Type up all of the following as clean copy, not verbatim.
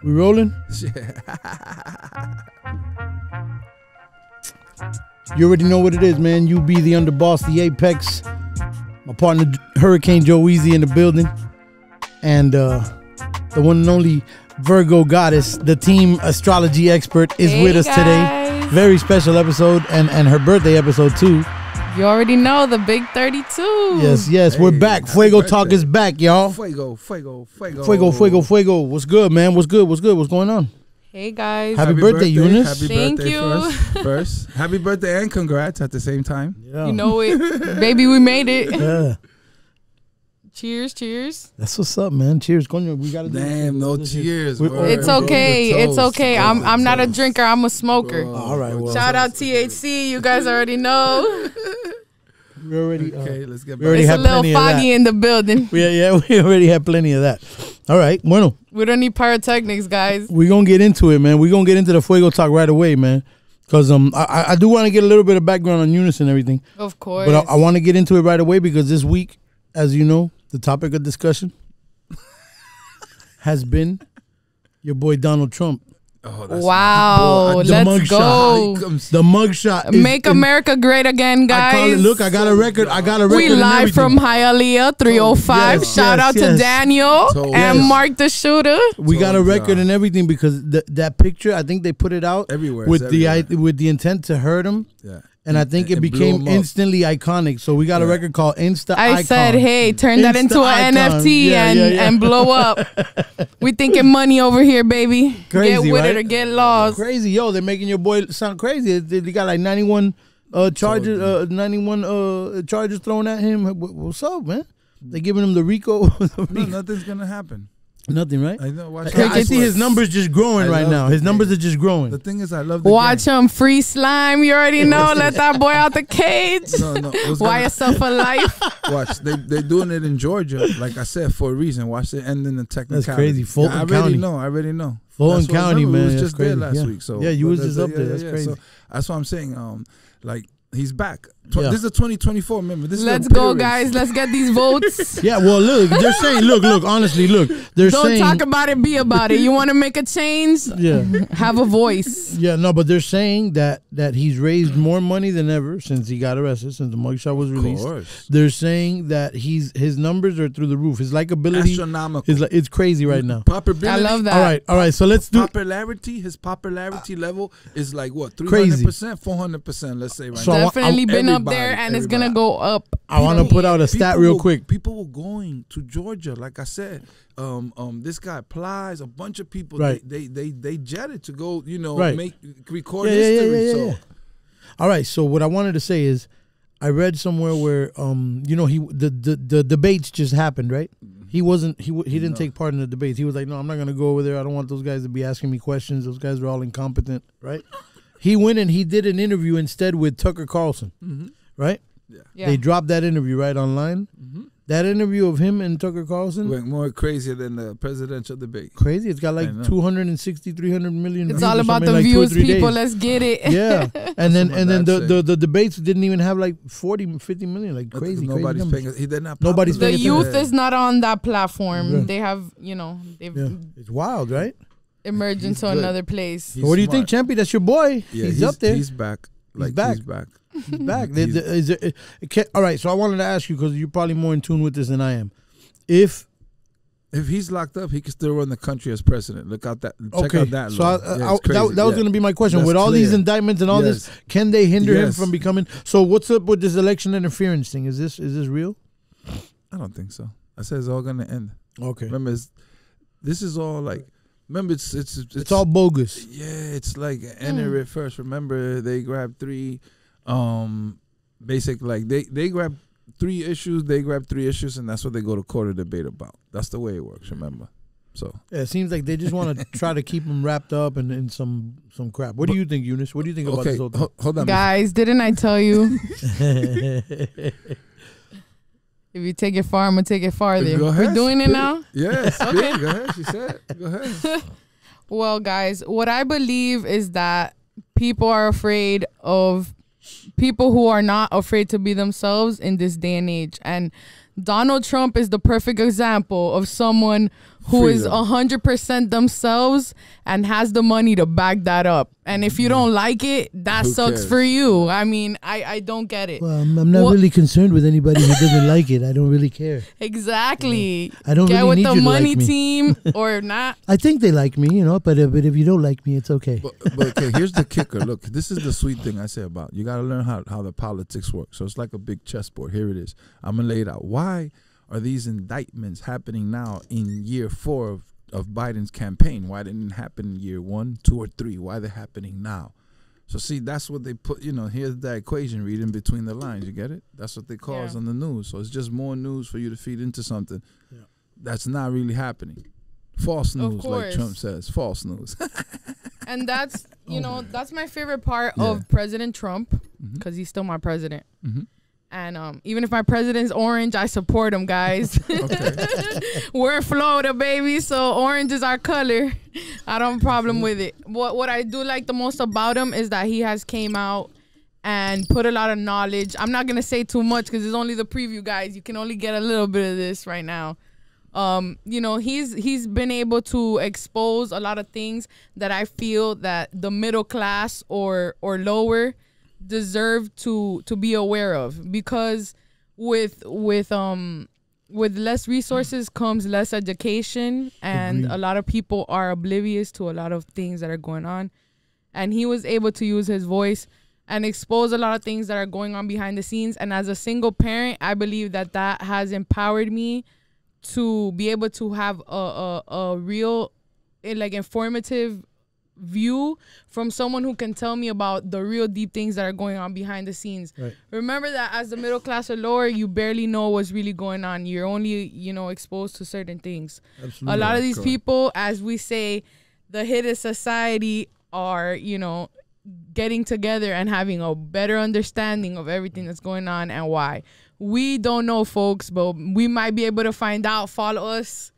We rolling? You already know what it is, man. You be the underboss, the apex. My partner, Hurricane Joe Easy in the building. And the one and only Virgo goddess, the team astrology expert, is with us today. Very special episode, and her birthday episode too. You already know, the big 32. Yes, hey, we're back. Fuego Talk is back, y'all. Fuego. Fuego. What's good, man? What's good? What's going on? Hey, guys. Happy birthday, Eunice. Happy Thank birthday you. First. Happy birthday and congrats at the same time. Yeah. You know it. Baby, we made it. Yeah. Cheers. That's what's up, man. Cheers. We gotta do Damn, no cheers. It's okay. It's okay. I'm not a drinker. I'm a smoker. All right. Well, shout out THC. You guys already know. We already okay. Let's get back. It's a little foggy in the building. Yeah. We already have plenty of that. All right. Bueno. We don't need pyrotechnics, guys. We're gonna get into it, man. We're gonna get into the Fuego Talk right away, man. Because I do want to get a little bit of background on Eunice and everything. Of course. But I want to get into it right away because this week, as you know, the topic of discussion has been your boy Donald Trump. Oh, that's wow, let's go. The mugshot. Make America great again, guys. I call it, look, I got a record. We live from Hialeah 305. Shout out to Daniel and Mark the shooter. We got a record and everything because that picture, I think they put it out everywhere with the intent to hurt him. Yeah. And I think it became instantly iconic. So we got a record called Insta Icon. I said, hey, turn that into an NFT and blow up. We thinking money over here, baby. Crazy, get with right? it or get lost. Crazy. Yo, they're making your boy sound crazy. They got like 91 charges charges thrown at him. What's up, man? They're giving him the Rico. No, nothing's going to happen. Nothing, right? I know. I can see his numbers just growing right now. His numbers are just growing. The thing is, I love the Watch him free slime. You already know. Let that boy out the cage. No. Why yourself for life? Watch. They're doing it in Georgia, like I said, for a reason. Watch it end in the technicality. That's crazy. Fulton County. I already know. Fulton County, man. We was just there last week. So yeah, you was just up there. That's crazy. So that's what I'm saying. Like he's back. This is a 2024. Remember, this Let's is go, guys. Let's get these votes. Yeah, well, look, they're saying, look, honestly, look, they're saying. Don't talk about it, be about it. You want to make a change? Yeah. Have a voice. Yeah, no, but they're saying that he's raised more money than ever since he got arrested, since the mugshot was released. Of course. They're saying that his numbers are through the roof. His likability, astronomical. It's crazy right now. I love that. All right. So let's do his popularity level is like what 300%, 400%. Let's say right so now. Definitely been up there, and it's gonna go up. I want to put out a stat real quick. People were going to Georgia, like I said. This guy Plies, a bunch of people. Right. They jetted to go. Record history. So, all right. So what I wanted to say is, I read somewhere where the debates just happened, right? He didn't take part in the debates. He was like, no, I'm not gonna go over there. I don't want those guys to be asking me questions. Those guys are all incompetent, right? He went and he did an interview instead with Tucker Carlson, right? Yeah. They dropped that interview right online. That interview of him and Tucker Carlson went more crazier than the presidential debate. Crazy. It's got like 260, 300 million. It's all about the views, people. Let's get it. Yeah. And then the debates didn't even have like 40, 50 million. Like crazy. Nobody's paying. He did not. Nobody's the youth is not on that platform. Yeah. They have, It's wild, right? Emerged into another place. So what do you think, Champy? That's your boy. Yeah, he's up there. He's back. He's back. He's back. All right, so I wanted to ask you, because you're probably more in tune with this than I am. If he's locked up, he can still run the country as president. Check out that. So that was going to be my question. That's with all these indictments and all this, can they hinder him from becoming? So what's up with this election interference thing? Is this real? I don't think so. I said it's all going to end. Okay. Remember, this is all like. Remember, it's all bogus. Yeah, it's like enter it first. Remember, they grabbed three, basically like they grabbed three issues, and that's what they go to court or debate about. That's the way it works. Remember, so yeah, it seems like they just want to try to keep them wrapped up in some crap. What do you think, Eunice? What do you think about this whole thing? Hold on, guys. Didn't I tell you? If you take it far, I'm going to take it farther. Go ahead, we're doing it now? Yes. Okay. Go ahead. She said. Go ahead. Well, guys, what I believe is that people are afraid of people who are not afraid to be themselves in this day and age. And Donald Trump is the perfect example of someone who is Freedom. 100% themselves and has the money to back that up. And if you don't like it, that Who sucks cares? for you. I mean, I don't get it. Well, I'm not What- really concerned with anybody who doesn't like it. I don't really care. Exactly. I don't Get really with need the you to money like me. team or not. I think they like me, but if you don't like me, it's okay. But okay, here's the kicker. Look, this is the sweet thing I say about you got to learn how the politics work. So it's like a big chessboard. Here it is. I'm gonna lay it out. Why are these indictments happening now in year 4 of Biden's campaign? Why didn't it happen in year 1, 2, or 3? Why are they happening now? So see, that's what they put. Here's that equation. Reading between the lines. You get it? That's what they call us on the news. So it's just more news for you to feed into something that's not really happening. False news, like Trump says. False news. And that's, that's my favorite part of President Trump, because he's still my president. Mm-hmm. And even if my president's orange, I support him, guys. Okay. We're in Florida, baby, so orange is our color. I don't have a problem with it. What I do like the most about him is that he has came out and put a lot of knowledge. I'm not going to say too much because it's only the preview, guys. You can only get a little bit of this right now. He's been able to expose a lot of things that I feel that the middle class or lower deserve to be aware of, because with less resources comes less education, and a lot of people are oblivious to a lot of things that are going on, and he was able to use his voice and expose a lot of things that are going on behind the scenes. And as a single parent, I believe that has empowered me to be able to have a real informative view from someone who can tell me about the real deep things that are going on behind the scenes. Right. Remember that as the middle class or lower, you barely know what's really going on. You're only, exposed to certain things. Absolutely. A lot of these people, as we say, the hit of society are, getting together and having a better understanding of everything that's going on and why. We don't know, folks, but we might be able to find out. Follow us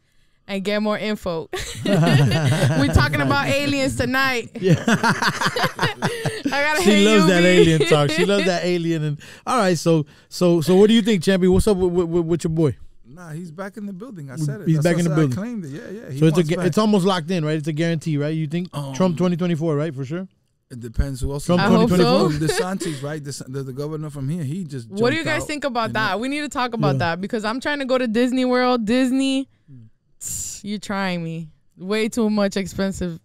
and get more info. We're talking about aliens tonight. Yeah. I gotta She hate loves you, that B. alien talk. She loves that alien. And all right, so what do you think, Champion? What's up with your boy? Nah, he's back in the building. I said it. He's back in the building. I claimed it. Yeah. He So wants back. it's almost locked in, right? It's a guarantee, right? You think Trump 2024, right? For sure. It depends who else. Trump I hope 2024. so. DeSantis, right? The governor from here, he just. What do you jumped guys out, think about you that? know? We need to talk about that, because I'm trying to go to Disney World. Disney, you're trying me. Way too much expensive.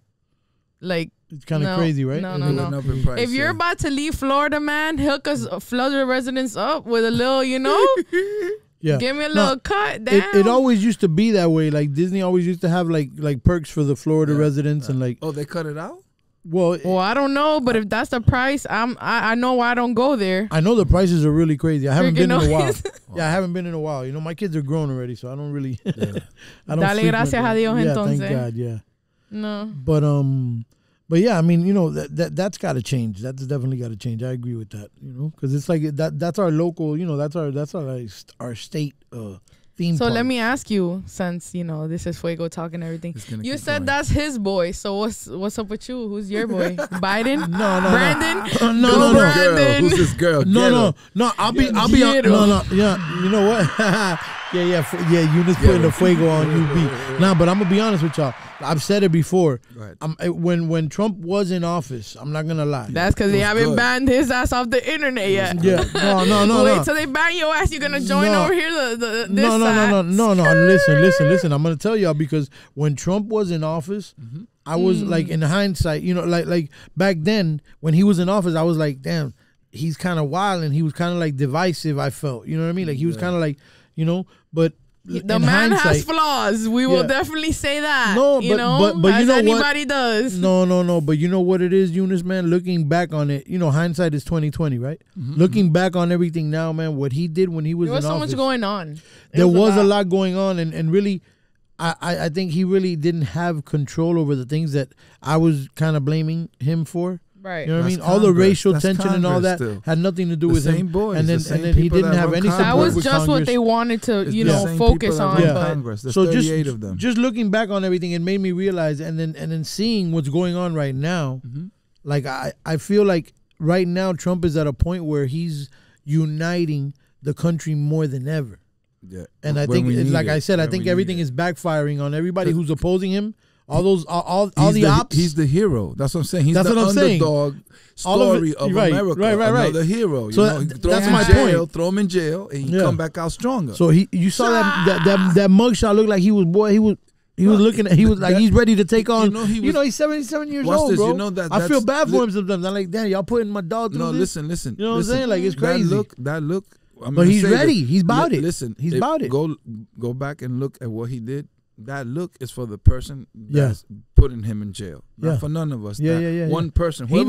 It's kind of No, crazy, right? no, It no, went no. up in price, If you're yeah. about to leave Florida, man, hook us Florida residents up with a little, Yeah. give me a No, little cut down. It always used to be that way. Like Disney always used to have like perks for the Florida residents and like. Oh, they cut it out? Well, I don't know, but if that's the price, I know why I don't go there. I know the prices are really crazy. I haven't been in a while. noise. Yeah, I haven't been in a while. My kids are grown already, so I don't really. I don't. Dale frequent gracias a them. Dios, Yeah, entonces. thank God. Yeah. No. But yeah, I mean, that's got to change. That's definitely got to change. I agree with that. Because it's like that's our local. That's our state theme. So park. let me ask you, since this is Fuego talking everything. It's gonna You keep said going. that's his boy. So what's up with you? Who's your boy? Biden? No. Brandon? No, Go no, no. Brandon. Who's this girl? No. I'll be on. Get him. No. Yeah. You know what? Yeah. Eunice putting the fuego on UB. Nah, but I'm gonna be honest with y'all. I've said it before. Go ahead. When Trump was in office, I'm not gonna lie. That's because they It was haven't good. banned his ass off the internet yet. Yeah. No. Wait till they ban your ass. You're gonna join No. over here. This No. side. Listen. I'm gonna tell y'all because when Trump was in office, I was like, in hindsight, like back then when he was in office, I was like, damn, he's kind of wild and he was kind of like divisive. I felt, you know what I mean? Like he was kind of like, but The in man has hindsight- flaws. We will Yeah. definitely say that. No, but as you know what? anybody does. No. But you know what it is, Eunice, man? Looking back on it, hindsight is 20/20, right? Looking back on everything now, man, what he did when he was There was in so office. much going on. There was a lot going on, and really, I think he really didn't have control over the things that I was kind of blaming him for. Right. You know what I That's mean? All the Congress. racial That's tension and all Congress that still. had nothing to do The with same him. boys, and the then same and then he people didn't that have run any Congress. That support was with just what Congress. they wanted to, It's the same focus people that on. run Yeah. But Congress. There's So 38 of them. just looking back on everything, it made me realize, and then seeing what's going on right now, like I feel like right now Trump is at a point where he's uniting the country more than ever. Yeah. And I think, like I said, I think everything is backfiring on everybody who's opposing him. All those, all the ops. He's the hero. That's what I'm saying. He's That's the what I'm saying. underdog story of America. Right. Another hero. You So know, that's my point. Throw him in jail, and he come back out stronger. So you saw that mugshot looked like he was looking at, he was like, he's ready to take on. He's 77 years old, bro. You know I feel bad for him sometimes. I'm like, damn, y'all putting my dog through this. Listen. You know what I'm saying? Like, it's crazy. That look. But he's ready. He's about it. Listen, he's about it. Go back and look at what he did. That look is for the person that's putting him in jail. Not for none of us. Yeah. One person. He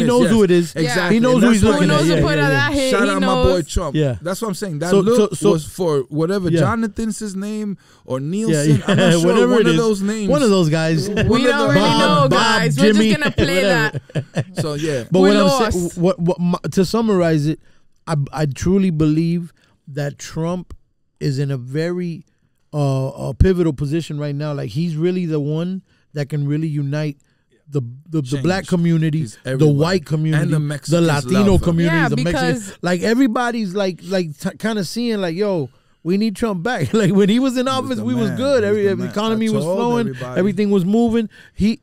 knows who it is. Exactly. He knows who he's looking at. Shout out my boy Trump. Yeah. That's what I'm saying. That look was for whatever Jonathan's his name or Nielsen. I'm not sure. Whatever one of those names. One of those guys. We don't really know, guys. We're just gonna play that. So yeah. But what I'm saying, to summarize it, I truly believe that Trump is in a very a pivotal position right now. Like, he's really the one that can really unite the black community, the white community, and the Latino community, the Mexican. Like, everybody's like kind of seeing like, yo, we need Trump back. Like, when he was in office, we was good. The economy was flowing, everything was moving.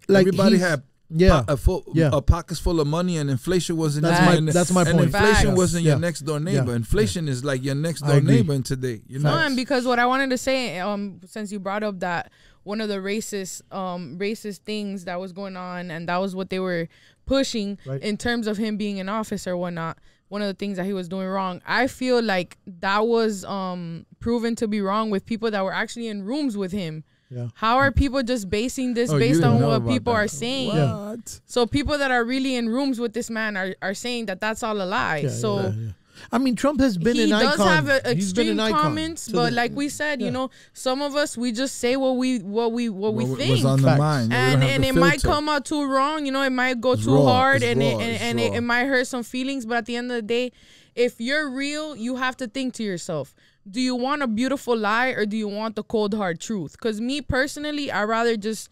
Everybody had pockets full of money, and inflation wasn't. That's my point. And inflation wasn't your next door neighbor. Inflation is like your next door neighbor in today. No, and because what I wanted to say, since you brought up that one of the racist things that was going on, and that was what they were pushing in terms of him being in office or whatnot. One of the things that he was doing wrong, I feel like that was proven to be wrong with people that were actually in rooms with him. Yeah. How are people just basing this based on what people are saying? What? So people that are really in rooms with this man are saying that that's all a lie. I mean, Trump has been an icon. He does have extreme comments, but like we said, you know, some of us, we just say what we think. Was on the mind. And it might come out too wrong. You know, it might go too hard, and it might hurt some feelings. But at the end of the day, if you're real, you have to think to yourself, do you want a beautiful lie or do you want the cold hard truth? Because me personally, I'd rather just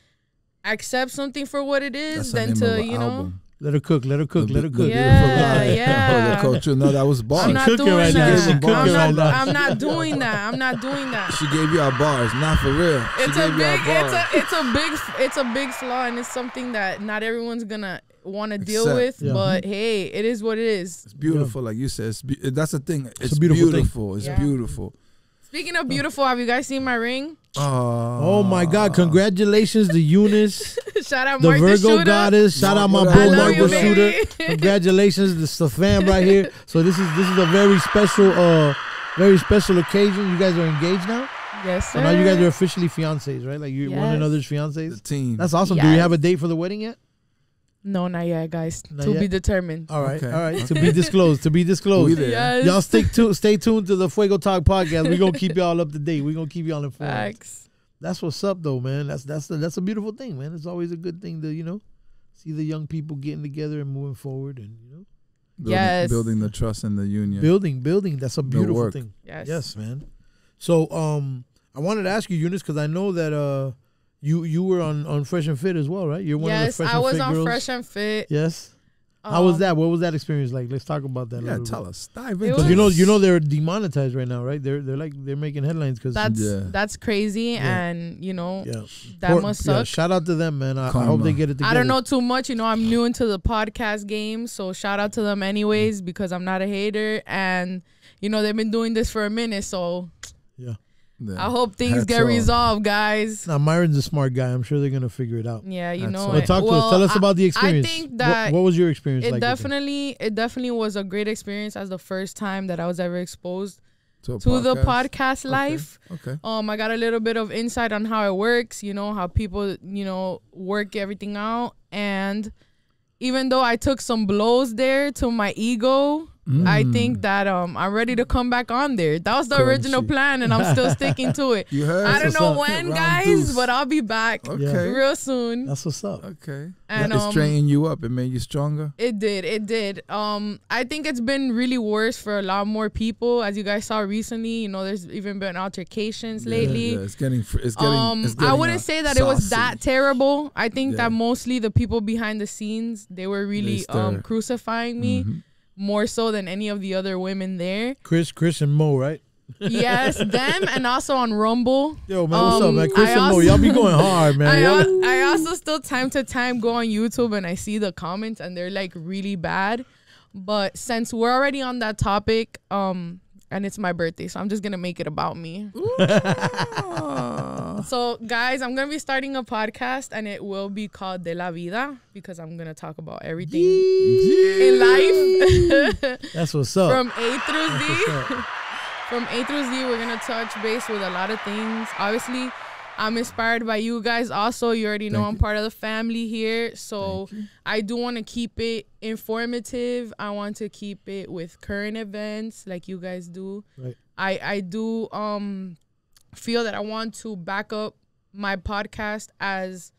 accept something for what it is than to, you know. Let her cook. Let her cook. Yeah. No, that was bars. I'm not doing that. I'm not doing that. She gave you our bars, not for real. It's a big flaw, and it's something that not everyone's gonna want to deal with. Yeah. But hey, it is what it is. It's beautiful, like you said. That's the thing. It's beautiful. It's beautiful. Speaking of beautiful, have you guys seen my ring? Oh my God! Congratulations to Eunice. Shout out the Mark Virgo the Shooter. goddess. Shout out my boy Mark the Shooter. Congratulations, this is the fam right here. So this is a very special occasion. You guys are engaged now. Yes, sir. So now you guys are officially fiancés, right? Like, you're one another's fiancés. The team. That's awesome. Yes. Do you have a date for the wedding yet? No, not yet, guys. To be determined. All right. To be disclosed. Yes. Y'all stay tuned to the Fuego Talk podcast. We're gonna keep y'all up to date. We're gonna keep y'all informed. Facts. That's what's up, though, man. That's a beautiful thing, man. It's always a good thing to see the young people getting together and moving forward, and building the trust and the union. Building. That's a beautiful thing. Yes, man. So I wanted to ask you, Eunice, because I know that You were on Fresh and Fit as well, right? You're one of the Fresh and Fit girls. Yes, I was on Fresh and Fit. Yes. How was that? What was that experience like? Let's talk about that. Yeah, tell us. Dive into it. Because you know they're demonetized right now, right? They're making headlines because that's crazy, and that must suck. Shout out to them, man. I hope they get it together. I don't know too much. I'm new into the podcast game, so shout out to them anyways because I'm not a hater, and they've been doing this for a minute, so yeah. I hope things get resolved, guys. Now, Myron's a smart guy. I'm sure they're going to figure it out. Yeah, But talk to us. Tell us about the experience. I think that what was your experience like? It definitely was a great experience as the first time that I was ever exposed to the podcast life. Okay. I got a little bit of insight on how it works, how people, work everything out. And even though I took some blows there to my ego, I think that I'm ready to come back on there. That was the original plan, and I'm still sticking to it. You heard? I don't know when, guys, but I'll be back real soon. That's what's up. Okay. And it's training you up. It made you stronger. It did. I think it's been really worse for a lot more people, as you guys saw recently. There's even been altercations lately. Yeah, it's getting I wouldn't say that it was that terrible. I think that mostly the people behind the scenes, they were really crucifying me. More so than any of the other women there. Chris and Mo, right? Yes, them, and also on Rumble. Yo, man, what's up, man? Chris and Mo, also- y'all be going hard, man. I also still time to time go on YouTube and I see the comments and they're like really bad. But since we're already on that topic, and it's my birthday, so I'm just gonna make it about me. So guys, I'm gonna be starting a podcast and it will be called De La Vida because I'm gonna talk about everything in life. That's what's up. From A through Z. From A through Z, we're gonna touch base with a lot of things. Obviously, I'm inspired by you guys. Also, you already know I'm part of the family here, so I do want to keep it informative. I want to keep it with current events, like you guys do. Right. I do feel that I want to back up my podcast as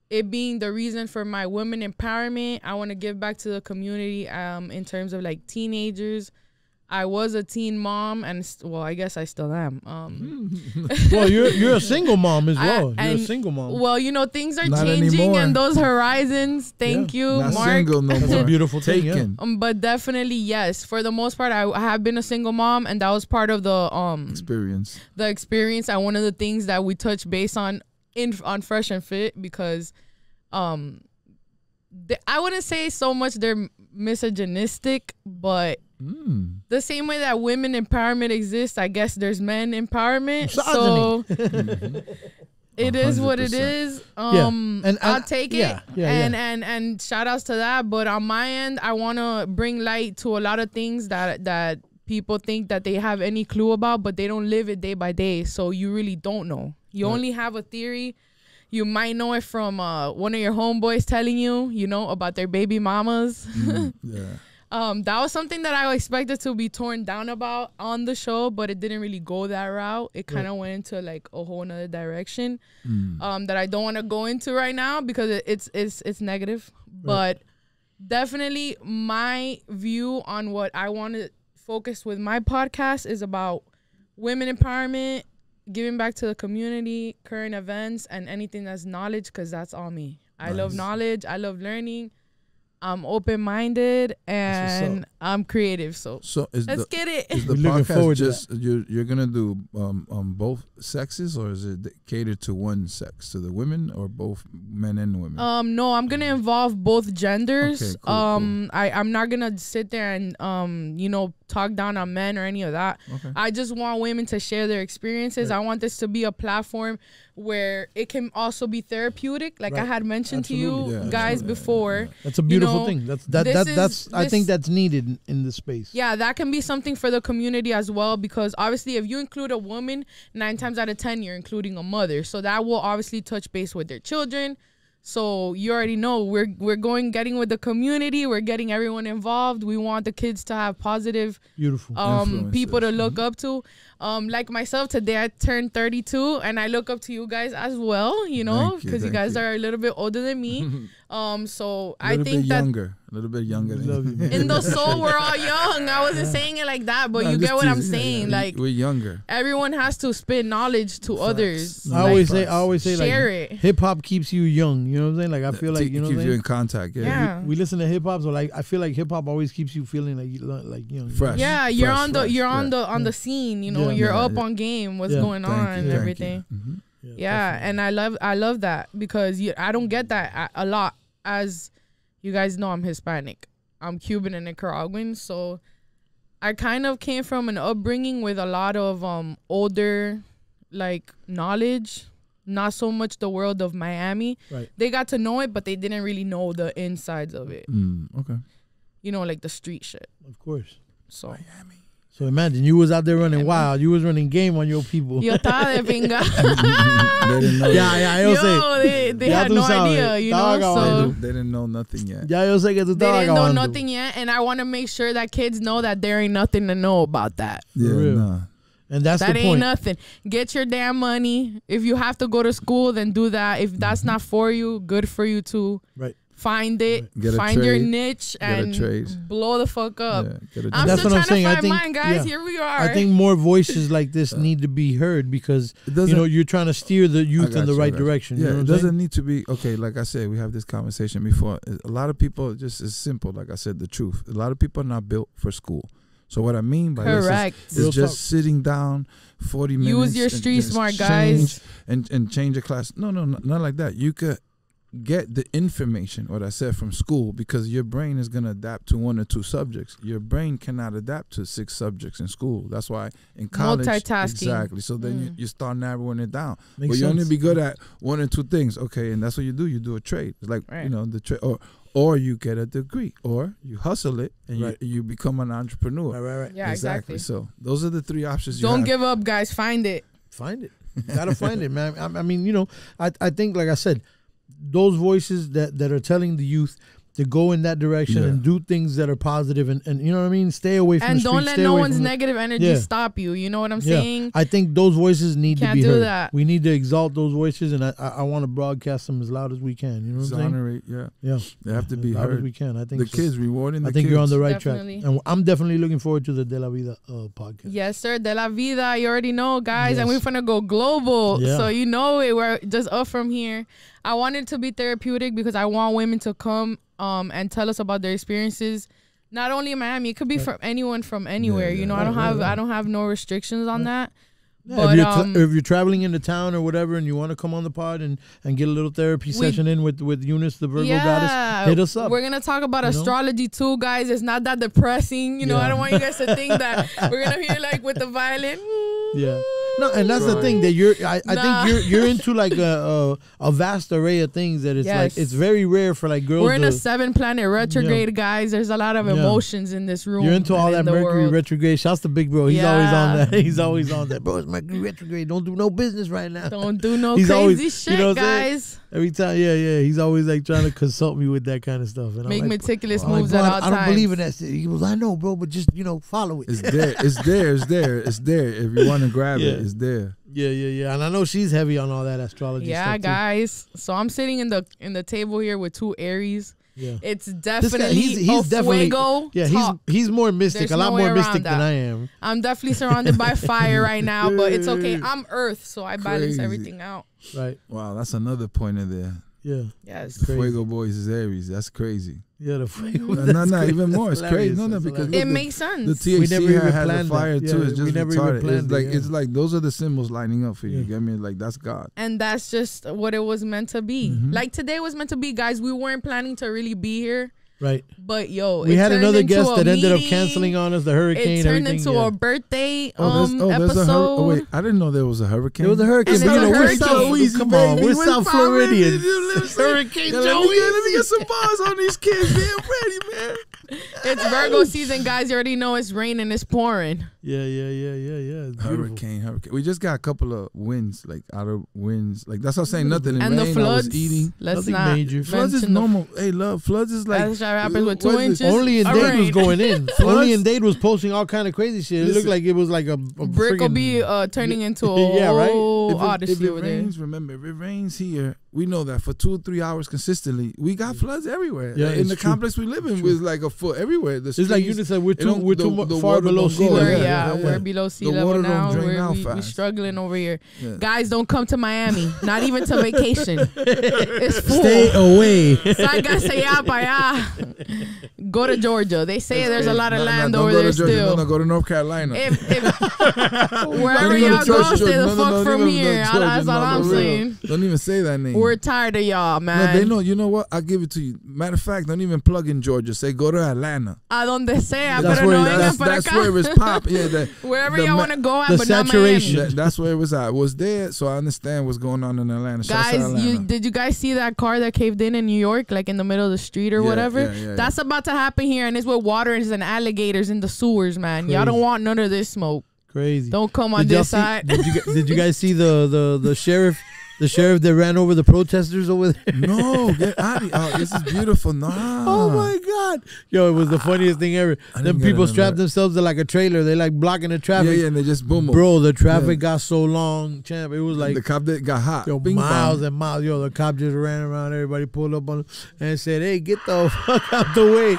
it being the reason for my women empowerment. I want to give back to the community in terms of like teenagers. I was a teen mom, and well, I guess I still am. Well, you're a single mom as well. You're a and- single mom. Well, you know, things are Not changing anymore. in those horizons. Thank you, Not Mark. single no That's more. a beautiful thing. Yeah. Taken. But definitely, yes. For the most part, I have been a single mom, and that was part of the experience. And one of the things that we touched base on Fresh and Fit, because I wouldn't say so much they're misogynistic, but the same way that women empowerment exists, I guess there's men empowerment. So it is what it 100%. is. And I'll take it. Yeah. And shout outs to that. But on my end, I want to bring light to a lot of things that people think that they have any clue about, but they don't live it day by day. So you really don't know. You only have a theory. You might know it from one of your homeboys telling you, about their baby mamas. Yeah. That was something that I expected to be torn down about on the show, but it didn't really go that route. It kind of went into like a whole nother direction that I don't want to go into right now because it's negative. But definitely my view on what I want to focus with my podcast is about women empowerment, giving back to the community, current events, and anything that's knowledge, because that's all me. I love knowledge. I love learning. I'm open-minded and I'm creative. So let's get it. Is the We're looking forward podcast to just you're gonna do both sexes, or is it catered to one sex, to the women, or both men and women? No, I'm gonna involve both genders. Okay, cool. I'm not gonna sit there and talk down on men or any of that. Okay. I just want women to share their experiences. I want this to be a platform where it can also be therapeutic, like I had mentioned to you guys before. That's a beautiful thing. I think that's needed in this space. Yeah, that can be something for the community as well, because obviously if you include a woman, 9 times out of 10 you're including a mother, so that will obviously touch base with their children. So you already know we're getting with the community. We're getting everyone involved. We want the kids to have positive, Beautiful. people to look up to. Like myself, today I turned 32, and I look up to you guys as well. Because you guys are a little bit older than me. So I think that a little bit younger than you. in the soul we're all young. I wasn't saying it like that, but you get what I'm saying. Yeah. Like we're younger. everyone has to spit knowledge to others. I always say share like it. hip hop keeps you young. You know what I'm saying? Like I feel like It keeps you in contact. Yeah. We listen to hip hop, so like I feel like hip hop always keeps you feeling like young. Fresh. Yeah, you're Fresh, on the fresh, you're on yeah. the on the scene. Yeah. You're up Yeah. on game. What's Yeah. going on and everything. Mm-hmm. Yeah, and I love that because I don't get that a lot. As you guys know, I'm Hispanic. I'm Cuban and Nicaraguan, so I kind of came from an upbringing with a lot of older like knowledge, not so much the world of Miami. Right. They got to know it, but they didn't really know the insides of it. Okay. Like the street shit. Of course. So So imagine you was out there running wild. You was running game on your people. yo estaba de pinga. They didn't know. Yo sé. They Ya had tú no sabes. idea, Estaba so acabando. They didn't know nothing yet. Ya yo sé que tú they estabas didn't know acabando. nothing yet, and I want to make sure that kids know that there ain't nothing to know about that. Yeah, real. nah. And that's That the ain't point. nothing. Get your damn money. If you have to go to school, then do that. If that's not for you, good for you too. Right. Find it. Get a Find your trade. niche Get a and trade. blow the fuck up. Yeah, get a I'm That's still what I'm trying saying. to I find think- mine, guys. yeah. Here we are. I think more voices like this need to be heard because It doesn't- you're trying to steer the youth in the right direction. Yeah, you know it what I'm doesn't saying? need to be okay. Like I said, we have this conversation before. A lot of people just is simple. Like I said, the truth. A lot of people are not built for school, So what I mean by Correct. this is just sitting down 40 minutes. Use your street smart, guys. And change your class. No, not like that. You could get the information, what I said, from school, because your brain is going to adapt to 1 or 2 subjects. Your brain cannot adapt to 6 subjects in school. That's why in college, multitasking. Exactly. So then you start narrowing it down. Makes but you sense. only be good at 1 or 2 things. Okay, and that's what you do. You do a trade. It's like, Right. you know, the trade, or you get a degree, or you hustle it and Right. you become an entrepreneur. Right. Yeah, exactly. So those are the 3 options you Don't have. give up, guys. Find it. Find it. Gotta find it, man. I mean, you know, I think, like I said, those voices that are telling the youth to go in that direction and do things that are positive and you know what I mean? Stay away from And the don't street, let stay no away one's from negative energy Yeah. stop you. You know what I'm Yeah. saying? I think those voices need to Can't be do heard. that. We need to exalt those voices, and I want to broadcast them as loud as we can. You know what I'm saying? Exonerate, Yeah, They have to be as loud as heard. we can. I think The so. kids, rewarding the I think kids. you're on the right Definitely. track, and I'm definitely looking forward to the De La Vida podcast. Yes, sir. De La Vida. You already know, guys. And Yes. we're finna go global. Yeah. So you know it. We're just up from here. I want it to be therapeutic because I want women to come and tell us about their experiences. Not only in Miami, it could be from anyone from anywhere. Yeah, You know, yeah. I don't have no restrictions on that. Yeah, But if you're traveling into town or whatever, and you want to come on the pod and get a little therapy session in with Eunice, the Virgo goddess, hit us up. We're gonna talk about You know? astrology too, guys. It's not that depressing. You know, Yeah. I don't want you guys to think that we're gonna hear like with the violin. Yeah. No, and that's the thing that I Nah. think you're into like a vast array of things that it's like Yes. it's very rare for like girls. We're in to, a 7-planet retrograde, guys. There's a lot of Yeah. emotions in this room. You're into all and that in the Mercury world. retrograde. Shouts to Big Bro. He's always on Yeah. that. He's always on that. Bro, it's Mercury retrograde. Don't do no business right now. Don't do no He's crazy always- shit, you know what I'm saying? guys. Every time, yeah. He's always like trying to consult me with that kind of stuff. And Make I'm like, meticulous I'm like, moves bro, at all I times. don't believe in that shit. He goes, I know, bro, but just follow it. It's there. It's there. If you want to grab Yeah. it, it's there. Yeah. And I know she's heavy on all that astrology Yeah, stuff. too. guys. So I'm sitting in the table here with 2 Aries. Yeah. It's This definitely guy, he's a definitely fuego yeah. talk. He's more mystic, There's a lot no way more around mystic than that. I am. I'm definitely surrounded by fire right now, but it's okay. I'm Earth, so I balance Crazy. everything out. Right. Wow, that's another pointer there. Yeah. Yes. Crazy. Fuego Boys is Aries. That's crazy. Yeah. The Fuego. No, even more. It's crazy. No, That's because hilarious. It look, makes sense. the THC We never even has the planned fire that. too. Yeah, It's just we never even retarded. planned It's like it, yeah. it's like those are the symbols lining up for you. Yeah. You get me? Like that's God. And that's just what it was meant to be. Mm-hmm. Like today was meant to be, guys. We weren't planning to really be here, Right. but yo, We it had turned another into guest a that ended up meeting. canceling on us. The hurricane. It turned everything. into yeah. a birthday There's a episode. oh wait, I didn't know there was a hurricane. There was a hurricane. And But, it's a we're hurricane. South, Easy, come on, baby. we're We're South five Floridians. minutes. Hurricane Yeah, Joey. let me get some bars on these kids. Being ready, man. It's Virgo season, guys. You already know it's raining, it's pouring. Yeah. It's beautiful. Hurricane. We just got a couple of winds, like outer winds. Like that's what I'm saying. Nothing in And rain. the I floods. was eating. Let's Nothing not major. Floods is mention the normal. Hey, love. Floods is like. That's what happens with 2 what is it? inches. Only in of Dade was rain. going in. Floods? Only in Dade was posting all kind of crazy shit. It looked Listen. like it was like a Brick will friggin- be turning into a Yeah, right? whole If it odyssey over there. rains, remember, if it rains here, we know that for 2 or 3 hours consistently, we got floods everywhere. Yeah, in it's the true. complex we live in, with like a foot everywhere. The It's like streets, you said, we're it don't- too the far water below don't sea go level. We're, there. yeah, Yeah. we're below sea The level water don't now. drain out We fast. struggling over here. Yeah. Guys, don't come to Miami. Not even to vacation. It's full. Stay away. Sácase ya pa' allá. Go to Georgia. They say there's a lot of land don't over go there to Georgia. still. No, go to North Carolina. If wherever Don't go to y'all go, church, stay the no, fuck from don't here. go to That's church. all No, I'm for real. saying. Don't even say that name. We're tired of y'all, no, man. they know. You know what? I'll give it to you. Matter of fact, don't even plug in Georgia. Say go to Atlanta. A donde sea, That's pero where- no vengan para That's acá. where it's pop. Yeah, Wherever the y'all ma- want to go at, the but not saturation. Miami. that's where it was at. Was there, so I understand what's going on in Atlanta. Shouts to Guys, Atlanta. did you guys see that car that caved in New York, like in the middle of the street or Yeah, whatever? yeah. That's about to happen here, and it's with waters and alligators in the sewers, man. Y'all don't Crazy. want none of this smoke. Crazy. Don't come on Did y'all this see- side. Did you guys see the sheriff? The sheriff that ran over the protesters over there. No, get out of here. Oh, this is beautiful. No. Oh my God. Yo, it was the funniest thing ever. I didn't Them get people it, strapped no. themselves to like a trailer. They like blocking the traffic. Yeah, and they just boom. Bro, the traffic got so long, champ. It was like the cop that got hot. yo, Bing miles bong. and miles. Yo, the cop just ran around. Everybody pulled up on him and said, "Hey, get the fuck out the way!"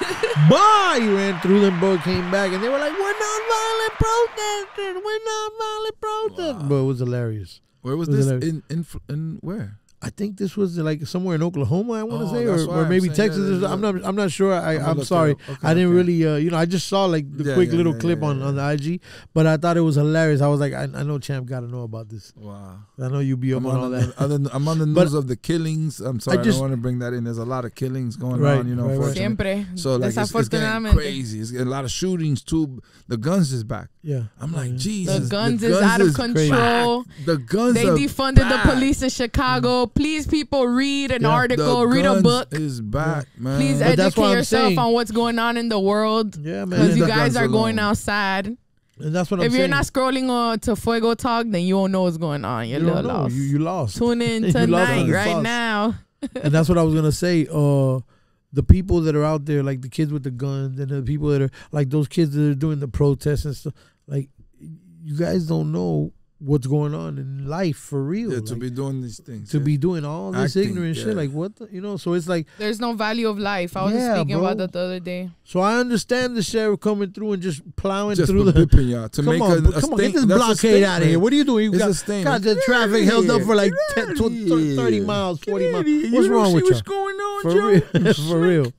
Bye. He ran through them, bro. Came back and they were like, "We're not violent protesters. We're not violent protesters." But it was hilarious. Where was It was this? hilarious. In where? I think this was like somewhere in Oklahoma, I want to say, that's why or I'm maybe saying, Texas. yeah, I'm not sure. I'm look sorry. it up. Okay, I didn't okay. really, I just saw like the quick little clip on the IG, but I thought it was hilarious. I was like, I know Champ got to know about this. Wow. I know you be up on all that. I'm on the news of the killings. I'm sorry, I don't want to bring that in. There's a lot of killings going on, you know. Right. Siempre. So like it's getting crazy. It's getting a lot of shootings too. The guns is back. Yeah. I'm like, Jesus. The guns is out of control. The guns They defunded the police in Chicago. Please, people, read an article, read a book. Is back, man. Please educate yourself on what's going on in the world. Yeah, man. Because you guys are going outside. And that's what I'm saying. If you're not scrolling to Fuego Talk, then you won't know what's going on. You're lost. You lost. Tune in tonight, right now. And that's what I was gonna say. The people that are out there, like the kids with the guns, and the people that are like those kids that are doing the protests and stuff, like you guys don't know what's going on in life for real. Yeah, to be doing these things. To be doing all this ignorant shit. Like what so it's like there's no value of life. I was just speaking about that the other day. So I understand the sheriff coming through and just plowing through the y'all to make a get this blockade out of here. What are you doing? You got the traffic held up for like 10, 30 miles, 40 miles. What's wrong with you? What's going on, for real.